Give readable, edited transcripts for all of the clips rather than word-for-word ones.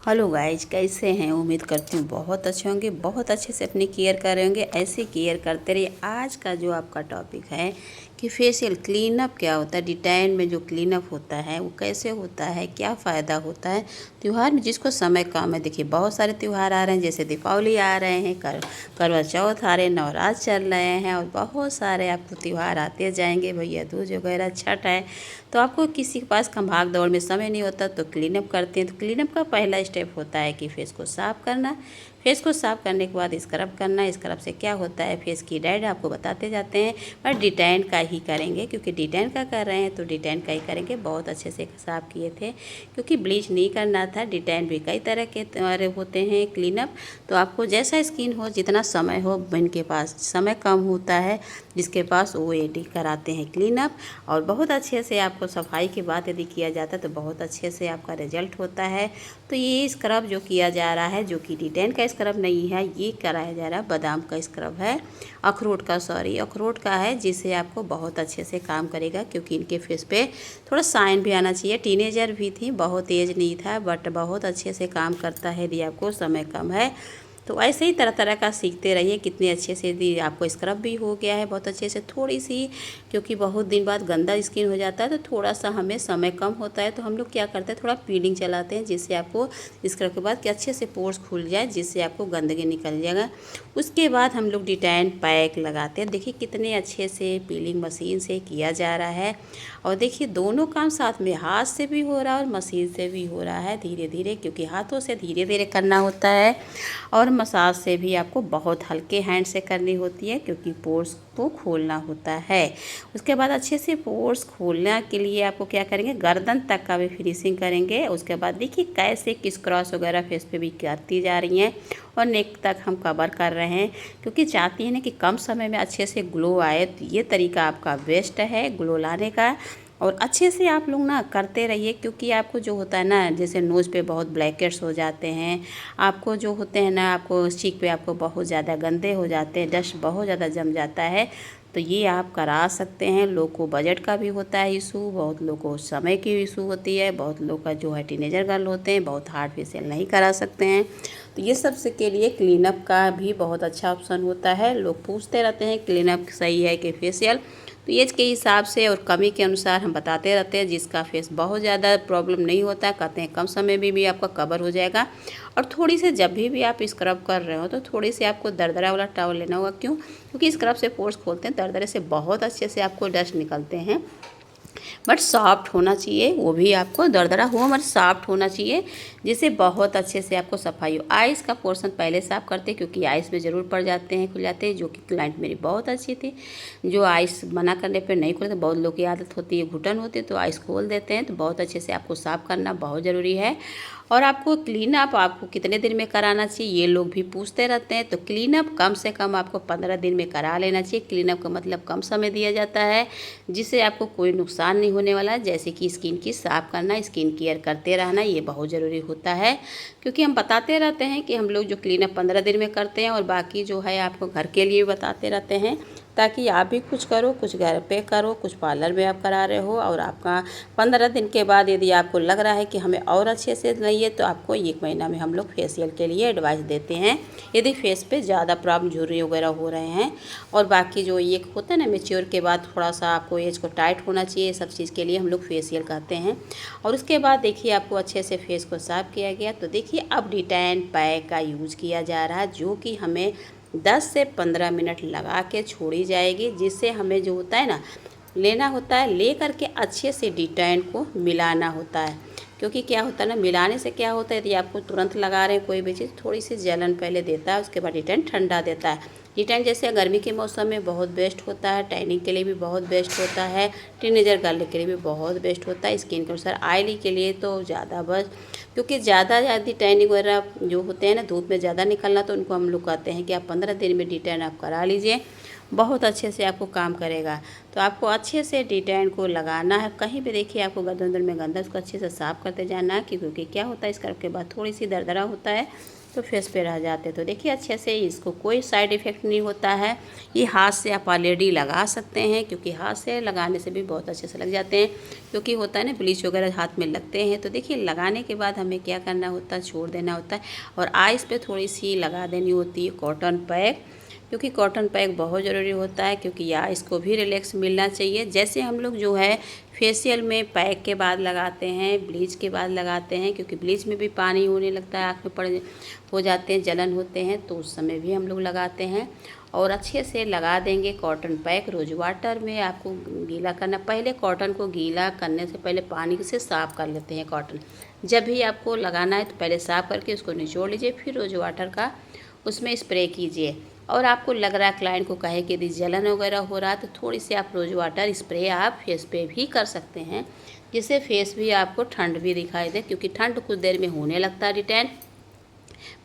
Hello guys, कैसे हैं? उम्मीद करती हूँ बहुत अच्छे होंगे, बहुत अच्छे से अपनी केयर कर रहे होंगे। ऐसे केयर करते रहिए। आज का जो आपका टॉपिक है कि फेशियल क्लीनअप क्या होता है, डिटैन में जो क्लीनअप होता है वो कैसे होता है, क्या फ़ायदा होता है त्यौहार में जिसको समय कम है। देखिए बहुत सारे त्यौहार आ रहे हैं, जैसे दीपावली आ रहे हैं, करवा चौथ आ रहे हैं, नवरात्र चल रहे हैं और बहुत सारे आपको त्यौहार आते जाएंगे, भैया दूज वगैरह, छठ है। तो आपको किसी के पास भाग दौड़ में समय नहीं होता तो क्लीनअप करते हैं। तो क्लीनअप का पहला स्टेप होता है कि फेस को साफ़ करना। फेस को साफ़ करने के बाद स्क्रब करना। स्क्रब से क्या होता है, फेस की डाइट आपको बताते जाते हैं, पर डिटैन का ही करेंगे क्योंकि डिटैन का कर रहे हैं तो डिटैन का ही करेंगे। बहुत अच्छे से साफ़ किए थे क्योंकि ब्लीच नहीं करना था। डिटैन भी कई तरह के होते हैं क्लीनअप। तो आपको जैसा स्किन हो, जितना समय हो, इनके पास समय कम होता है जिसके पास वो एडी कराते हैं क्लीनअप। और बहुत अच्छे से आपको सफाई के बाद यदि किया जाता है तो बहुत अच्छे से आपका रिजल्ट होता है। तो ये स्क्रब जो किया जा रहा है, जो कि डिटेन का स्क्रब नहीं है, ये कराया जा रहा है बादाम का स्क्रब है, अखरोट का है, जिससे आपको बहुत अच्छे से काम करेगा क्योंकि इनके फेस पे थोड़ा साइन भी आना चाहिए। टीनेजर भी थी, बहुत एज नहीं था, बट बहुत अच्छे से काम करता है यदि आपको समय कम है। तो ऐसे ही तरह तरह का सीखते रहिए। कितने अच्छे से यदि आपको स्क्रब भी हो गया है बहुत अच्छे से, थोड़ी सी, क्योंकि बहुत दिन बाद गंदा स्किन हो जाता है तो थोड़ा सा हमें समय कम होता है तो हम लोग क्या करते हैं, थोड़ा पीलिंग चलाते हैं जिससे आपको स्क्रब के बाद कि अच्छे से पोर्स खुल जाए, जिससे आपको गंदगी निकल जाएगा। उसके बाद हम लोग डिटैन पैक लगाते हैं। देखिए कितने अच्छे से पीलिंग मशीन से किया जा रहा है। और देखिए दोनों काम साथ में, हाथ से भी हो रहा है और मशीन से भी हो रहा है, धीरे धीरे, क्योंकि हाथों से धीरे धीरे करना होता है और मसाज से भी आपको बहुत हल्के हैंड से करनी होती है क्योंकि पोर्स को खोलना होता है। उसके बाद अच्छे से पोर्स खोलने के लिए आपको क्या करेंगे, गर्दन तक का भी फिनिशिंग करेंगे। उसके बाद देखिए कैसे किस क्रॉस वगैरह फेस पे भी करती जा रही हैं और नेक तक हम कवर कर रहे हैं क्योंकि चाहती हैं ना कि कम समय में अच्छे से ग्लो आए। तो ये तरीका आपका बेस्ट है ग्लो लाने का। और अच्छे से आप लोग ना करते रहिए क्योंकि आपको जो होता है ना, जैसे नोज़ पे बहुत ब्लैकेट्स हो जाते हैं, आपको जो होते हैं ना, आपको चीक पे आपको बहुत ज़्यादा गंदे हो जाते हैं, डस्ट बहुत ज़्यादा जम जाता है, तो ये आप करा सकते हैं। लोग को बजट का भी होता है इशू, बहुत लोग को समय की इशू होती है, बहुत लोग का जो है टीनेजर गर्ल होते हैं, बहुत हार्ड फेशियल नहीं करा सकते हैं। तो ये सबसे के लिए क्लीनअप का भी बहुत अच्छा ऑप्शन होता है। लोग पूछते रहते हैं क्लीनअप सही है कि फेशियल, तो एज के हिसाब से और कमी के अनुसार हम बताते रहते हैं। जिसका फेस बहुत ज़्यादा प्रॉब्लम नहीं होता है, कहते हैं कम समय में भी आपका कवर हो जाएगा। और थोड़ी सी जब भी आप स्क्रब कर रहे हो तो थोड़ी सी आपको दरदरा वाला टॉवल लेना होगा। क्यों? क्योंकि स्क्रब से पोर्स खोलते हैं, दरदरे से बहुत अच्छे से आपको डस्ट निकलते हैं, बट सॉफ्ट होना चाहिए। वो भी आपको दरदरा हो मगर सॉफ्ट होना चाहिए, जिससे बहुत अच्छे से आपको सफाई हो। आइस का पोर्शन पहले साफ़ करते हैं क्योंकि आइस में ज़रूर पड़ जाते हैं, खुल जाते हैं, जो कि क्लाइंट मेरी बहुत अच्छी थी, जो आइस मना करने पर नहीं खोलते। बहुत लोग की आदत होती है, घुटन होती है तो आइस खोल देते हैं। तो बहुत अच्छे से आपको साफ़ करना बहुत ज़रूरी है। और आपको क्लीनअप आपको कितने दिन में कराना चाहिए, ये लोग भी पूछते रहते हैं। तो क्लीनअप कम से कम आपको 15 दिन में करा लेना चाहिए। क्लीनअप का मतलब कम समय दिया जाता है जिससे आपको कोई नुकसान नहीं होने वाला है। जैसे कि स्किन की साफ़ करना, स्किन केयर करते रहना, ये बहुत ज़रूरी होता है क्योंकि हम बताते रहते हैं कि हम लोग जो क्लीनअप 15 दिन में करते हैं और बाकी जो है आपको घर के लिए बताते रहते हैं, ताकि आप भी कुछ करो, कुछ घर पे करो, कुछ पार्लर में आप करा रहे हो। और आपका 15 दिन के बाद यदि आपको लग रहा है कि हमें और अच्छे से नहीं है तो आपको 1 महीना में हम लोग फेशियल के लिए एडवाइस देते हैं यदि फेस पे ज़्यादा प्रॉब्लम, झुर्री वगैरह हो रहे हैं। और बाकी जो ये होता है ना, मैच्योर के बाद थोड़ा सा आपको एज को टाइट होना चाहिए, सब चीज़ के लिए हम लोग फेशियल कहते हैं। और उसके बाद देखिए आपको अच्छे से फेस को साफ़ किया गया। तो देखिए अब डिटैन पैक का यूज़ किया जा रहा है, जो कि हमें 10 से 15 मिनट लगा के छोड़ी जाएगी, जिससे हमें जो होता है ना, लेना होता है, ले करके अच्छे से डिटैन को मिलाना होता है। क्योंकि क्या होता है ना, मिलाने से क्या होता है, यदि आपको तुरंत लगा रहे हैं कोई भी चीज़, थोड़ी सी जलन पहले देता है, उसके बाद डिटैन ठंडा देता है। डिटैन जैसे गर्मी के मौसम में बहुत बेस्ट होता है, टैनिंग के लिए भी बहुत बेस्ट होता है, टीनेजर गर्ल के लिए भी बहुत बेस्ट होता है, स्किन के अनुसार ऑयली के लिए तो ज़्यादा बस, क्योंकि ज़्यादा टैनिंग वगैरह जो होते हैं ना, धूप में ज़्यादा निकलना, तो उनको हम लोग कहते हैं कि आप 15 दिन में डिटैन आप करा लीजिए। बहुत अच्छे से आपको काम करेगा। तो आपको अच्छे से डिटैन को लगाना है। कहीं भी देखिए आपको गर्दन में गंदा, उसको अच्छे से साफ़ करते जाना है, क्योंकि क्या होता है इस करने के बाद थोड़ी सी दरदरा होता है तो फेस पे रह जाते हैं। तो देखिए अच्छे से इसको कोई साइड इफ़ेक्ट नहीं होता है। ये हाथ से आप ऑलरेडी लगा सकते हैं, क्योंकि हाथ से लगाने से भी बहुत अच्छे से लग जाते हैं, क्योंकि होता है ना ब्लीच वगैरह हाथ में लगते हैं। तो देखिए लगाने के बाद हमें क्या करना होता है, छोड़ देना होता है और आइस पे थोड़ी सी लगा देनी होती है कॉटन पैक, क्योंकि कॉटन पैक बहुत ज़रूरी होता है, क्योंकि या इसको भी रिलैक्स मिलना चाहिए। जैसे हम लोग जो है फेशियल में पैक के बाद लगाते हैं, ब्लीच के बाद लगाते हैं, क्योंकि ब्लीच में भी पानी होने लगता है, आँख में पड़ हो जाते हैं, जलन होते हैं, तो उस समय भी हम लोग लगाते हैं। और अच्छे से लगा देंगे कॉटन पैक। रोज़ वाटर में आपको गीला करना, पहले कॉटन को गीला करने से पहले पानी से साफ़ कर लेते हैं कॉटन। जब भी आपको लगाना है तो पहले साफ़ करके उसको निचोड़ लीजिए, फिर रोज़ वाटर का उसमें स्प्रे कीजिए। और आपको लग रहा है क्लाइंट को कहे कि यदि जलन वगैरह हो रहा है तो थोड़ी सी आप रोज़ वाटर स्प्रे आप फेस पे भी कर सकते हैं, जिससे फेस भी आपको ठंड भी दिखाई दे, क्योंकि ठंड कुछ देर में होने लगता है, डिटैन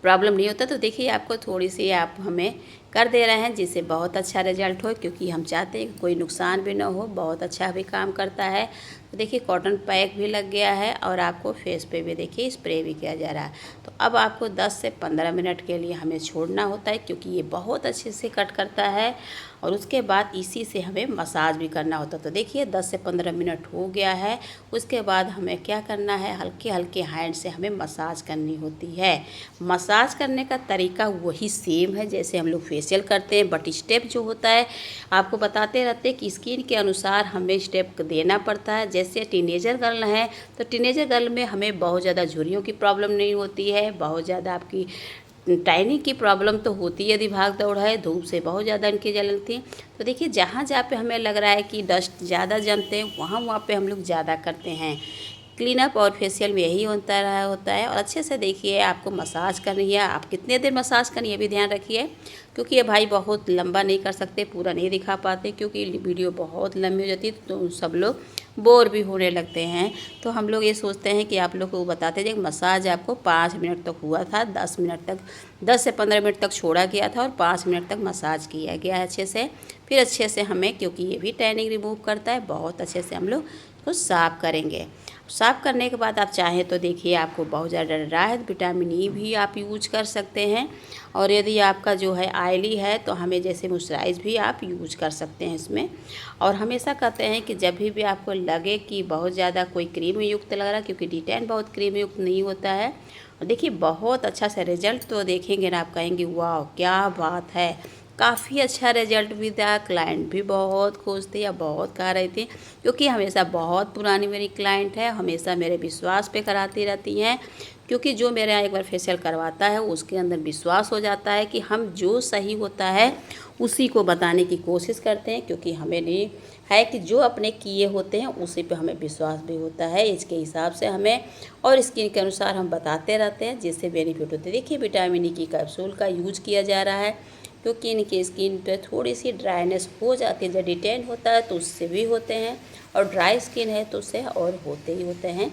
प्रॉब्लम नहीं होता। तो देखिए आपको थोड़ी सी आप हमें कर दे रहे हैं, जिससे बहुत अच्छा रिजल्ट हो, क्योंकि हम चाहते हैं कि कोई नुकसान भी ना हो, बहुत अच्छा भी काम करता है। तो देखिए कॉटन पैक भी लग गया है और आपको फेस पे भी देखिए स्प्रे भी किया जा रहा है। तो अब आपको 10 से 15 मिनट के लिए हमें छोड़ना होता है, क्योंकि ये बहुत अच्छे से कट करता है। और उसके बाद इसी से हमें मसाज भी करना होता है। तो देखिए 10 से 15 मिनट हो गया है। उसके बाद हमें क्या करना है, हल्के हल्के हैंड से हमें मसाज करनी होती है। मसाज करने का तरीका वही सेम है जैसे हम लोग फेशियल करते हैं, बट स्टेप जो होता है आपको बताते रहते हैं कि स्किन के अनुसार हमें स्टेप देना पड़ता है। जैसे टीनेजर गर्ल है तो टीनेजर गर्ल में हमें बहुत ज़्यादा झुर्रियों की प्रॉब्लम नहीं होती है, बहुत ज़्यादा आपकी टाइनिंग की प्रॉब्लम तो होती है यदि भाग दौड़ है, धूप से बहुत ज़्यादा इनकी जलती है। तो देखिए जहाँ जहाँ पे हमें लग रहा है कि डस्ट ज़्यादा जमते हैं वहाँ वहाँ पे हम लोग ज़्यादा करते हैं। क्लीनअप और फेशियल में यही होता है। और अच्छे से देखिए आपको मसाज करनी है। आप कितने देर मसाज करनी है ये भी ध्यान रखिए, क्योंकि ये भाई बहुत लंबा नहीं कर सकते, पूरा नहीं दिखा पाते, क्योंकि वीडियो बहुत लंबी हो जाती है तो सब लोग बोर भी होने लगते हैं। तो हम लोग ये सोचते हैं कि आप लोग को बताते थे कि मसाज आपको 5 मिनट तक हुआ था, 10 मिनट तक 10 से 15 मिनट तक छोड़ा गया था और 5 मिनट तक मसाज किया गया है अच्छे से। फिर अच्छे से हमें, क्योंकि ये भी टैनिंग रिमूव करता है, बहुत अच्छे से हम लोग उसको साफ़ करेंगे। साफ़ करने के बाद आप चाहें तो देखिए आपको बहुत ज़्यादा ड्राई है, विटामिन ई भी आप यूज कर सकते हैं। और यदि आपका जो है ऑयली है तो हमें जैसे मॉइस्चराइज भी आप यूज कर सकते हैं इसमें। और हमेशा कहते हैं कि जब भी आपको लगे कि बहुत ज़्यादा कोई क्रीम युक्त लग रहा है, क्योंकि डिटैन बहुत क्रीम युक्त नहीं होता है। और देखिए बहुत अच्छा सा रिजल्ट तो देखेंगे ना, आप कहेंगे वाह क्या बात है, काफ़ी अच्छा रिजल्ट भी था। क्लाइंट भी बहुत खुश थे या बहुत कह रही थी, क्योंकि हमेशा बहुत पुरानी मेरी क्लाइंट है, हमेशा मेरे विश्वास पे कराती रहती हैं। क्योंकि जो मेरे यहाँ एक बार फेशियल करवाता है उसके अंदर विश्वास हो जाता है कि हम जो सही होता है उसी को बताने की कोशिश करते हैं, क्योंकि हमें नहीं है कि जो अपने किए होते हैं उसी पे हमें विश्वास भी होता है। इसके हिसाब से हमें और स्किन के अनुसार हम बताते रहते हैं, जिससे बेनिफिट होते हैं। देखिए विटामिन ई की कैप्सूल का यूज किया जा रहा है, क्योंकि इनकी स्किन पे थोड़ी सी ड्राइनेस हो जाती है। जब डिटेन होता है तो उससे भी होते हैं, और ड्राई स्किन है तो उससे और होते ही होते हैं।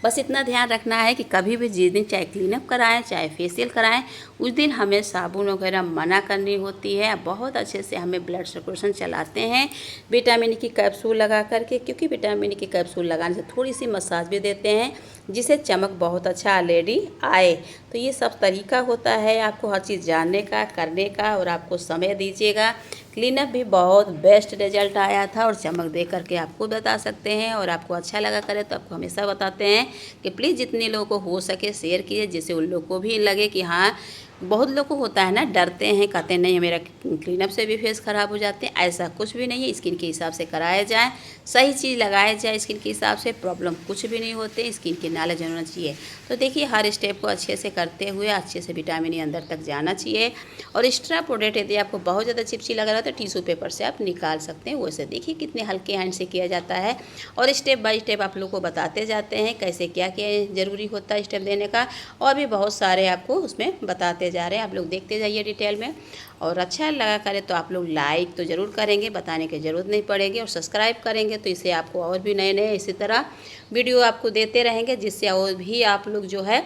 बस इतना ध्यान रखना है कि कभी भी जिस दिन चाहे क्लीनअप कराएं चाहे फेशियल कराएं, उस दिन हमें साबुन वगैरह मना करनी होती है। बहुत अच्छे से हमें ब्लड सर्कुलेशन चलाते हैं विटामिन की कैप्सूल लगा करके, क्योंकि विटामिन की कैप्सूल लगाने से थोड़ी सी मसाज भी देते हैं, जिससे चमक बहुत अच्छा ऑलरेडी आए। तो ये सब तरीका होता है आपको हर चीज़ जानने का, करने का, और आपको समय दीजिएगा। क्लीनअप भी बहुत बेस्ट रिजल्ट आया था और चमक दे करके आपको बता सकते हैं। और आपको अच्छा लगा करे तो आपको हमेशा बताते हैं कि प्लीज़ जितने लोगों को हो सके शेयर कीजिए, जिससे उन लोग को भी लगे कि हाँ, बहुत लोग को होता है ना, डरते हैं, कहते हैं नहीं मेरा क्लीनअप से भी फेस ख़राब हो जाते हैं। ऐसा कुछ भी नहीं है, स्किन के हिसाब से कराया जाए, सही चीज़ लगाया जाए स्किन के हिसाब से, प्रॉब्लम कुछ भी नहीं होते। स्किन की नॉलेज होना चाहिए। तो देखिए हर स्टेप को अच्छे से करते हुए अच्छे से विटामिन ई अंदर तक जाना चाहिए। और एक्स्ट्रा प्रोडक्ट यदि आपको बहुत ज़्यादा चिपची लग रहा है तो टिश्यू पेपर से आप निकाल सकते हैं। वैसे देखिए कितने हल्के हैंड से किया जाता है, और स्टेप बाय स्टेप आप लोग को बताते जाते हैं कैसे क्या क्या ज़रूरी होता है स्टेप देने का, और भी बहुत सारे आपको उसमें बताते जा रहे हैं। आप लोग देखते जाइए डिटेल में। और अच्छा लगा करे तो आप लोग लाइक तो ज़रूर करेंगे, बताने की ज़रूरत नहीं पड़ेगी, और सब्सक्राइब करेंगे तो इससे आपको और भी नए नए इसी तरह वीडियो आपको देते रहेंगे, जिससे और भी आप लोग जो है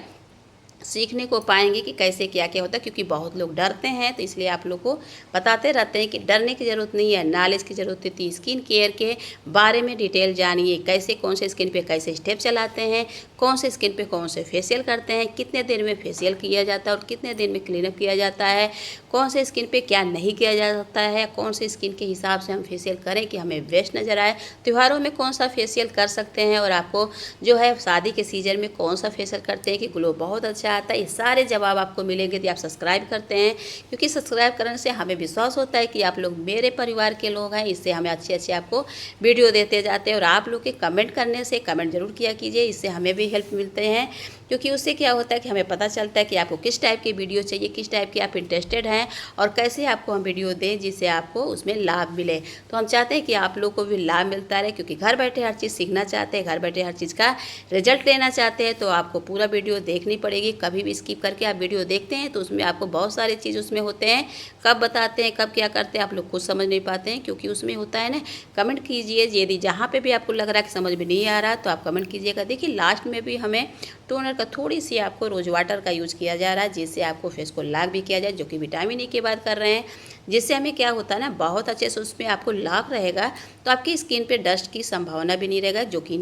सीखने को पाएंगे कि कैसे क्या क्या होता है, क्योंकि बहुत लोग डरते हैं। तो इसलिए आप लोग को बताते रहते हैं कि डरने की ज़रूरत नहीं है, नॉलेज की ज़रूरत है। स्किन केयर के बारे में डिटेल जानिए, कैसे कौन से स्किन पे कैसे स्टेप चलाते हैं, कौन से स्किन पे कौन से फेशियल करते हैं, कितने दिन में फेशियल किया जाता है और कितने दिन में क्लीनअप किया जाता है, कौन से स्किन पे क्या नहीं किया जा सकता है, कौन से स्किन के हिसाब से हम फेशियल करें कि हमें बेस्ट नज़र आए, त्योहारों में कौन सा फेशियल कर सकते हैं, और आपको जो है शादी के सीजन में कौन सा फेशियल करते हैं कि ग्लो बहुत अच्छा आता है। ये सारे जवाब आपको मिलेंगे यदि आप सब्सक्राइब करते हैं, क्योंकि सब्सक्राइब करने से हमें विश्वास होता है कि आप लोग मेरे परिवार के लोग हैं। इससे हमें अच्छे अच्छे आपको वीडियो देते जाते हैं। और आप लोग के कमेंट करने से, कमेंट जरूर किया कीजिए, इससे हमें भी हेल्प मिलते हैं, क्योंकि उससे क्या होता है कि हमें पता चलता है कि आपको किस टाइप की वीडियो चाहिए, किस टाइप की आप इंटरेस्टेड हैं और कैसे आपको हम वीडियो दें जिससे आपको उसमें लाभ मिले। तो हम चाहते हैं कि आप लोग को भी लाभ मिलता रहे, क्योंकि घर बैठे हर चीज़ सीखना चाहते हैं, घर बैठे हर चीज़ का रिजल्ट लेना चाहते हैं। तो आपको पूरा वीडियो देखनी पड़ेगी। कभी भी स्किप करके आप वीडियो देखते हैं तो उसमें आपको बहुत सारी चीज़ उसमें होते हैं, कब बताते हैं कब क्या करते हैं आप लोग खुद समझ नहीं पाते हैं, क्योंकि उसमें होता है ना। कमेंट कीजिए, यदि जहाँ पे भी आपको लग रहा है कि समझ में नहीं आ रहा तो आप कमेंट कीजिएगा। देखिए लास्ट में भी हमें टोनर का थोड़ी सी आपको रोज वाटर का यूज़ किया जा रहा है, जिससे आपको फेस को लाभ भी किया जाए, जो कि विटामिन ई की बात कर रहे हैं, जिससे हमें क्या होता है ना, बहुत अच्छे से उसमें आपको लाभ रहेगा। तो आपकी स्किन पे डस्ट की संभावना भी नहीं रहेगा, जो कि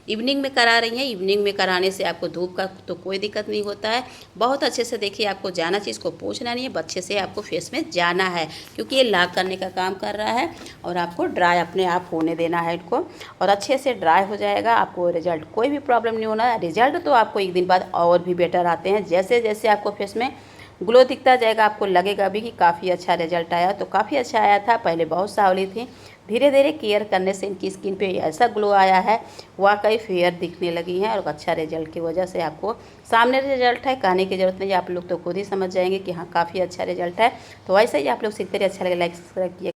इवनिंग में करा रही हैं। इवनिंग में कराने से आपको धूप का तो कोई दिक्कत नहीं होता है। बहुत अच्छे से देखिए, आपको जाना चीज़ को पूछना नहीं है, अच्छे से आपको फेस में जाना है, क्योंकि ये लाभ करने का काम कर रहा है। और आपको ड्राई अपने आप होने देना है इनको, और अच्छे से ड्राई हो जाएगा। आपको रिजल्ट कोई भी प्रॉब्लम नहीं होना है। रिजल्ट तो आपको एक दिन बाद और भी बेटर आते हैं। जैसे जैसे आपको फेस में ग्लो दिखता जाएगा, आपको लगेगा भी कि काफ़ी अच्छा रिजल्ट आया। तो काफ़ी अच्छा आया था, पहले बहुत सांवली थी, धीरे धीरे केयर करने से इनकी स्किन पे ऐसा ग्लो आया है, वाकई फेयर दिखने लगी हैं। और अच्छा रिजल्ट की वजह से आपको सामने रिजल्ट है, कहने की ज़रूरत नहीं, आप लोग तो खुद ही समझ जाएंगे कि हाँ काफ़ी अच्छा रिजल्ट है। तो वैसे ही आप लोग सीखते रहिए। अच्छा लगे लाइक सब्सक्राइब किया।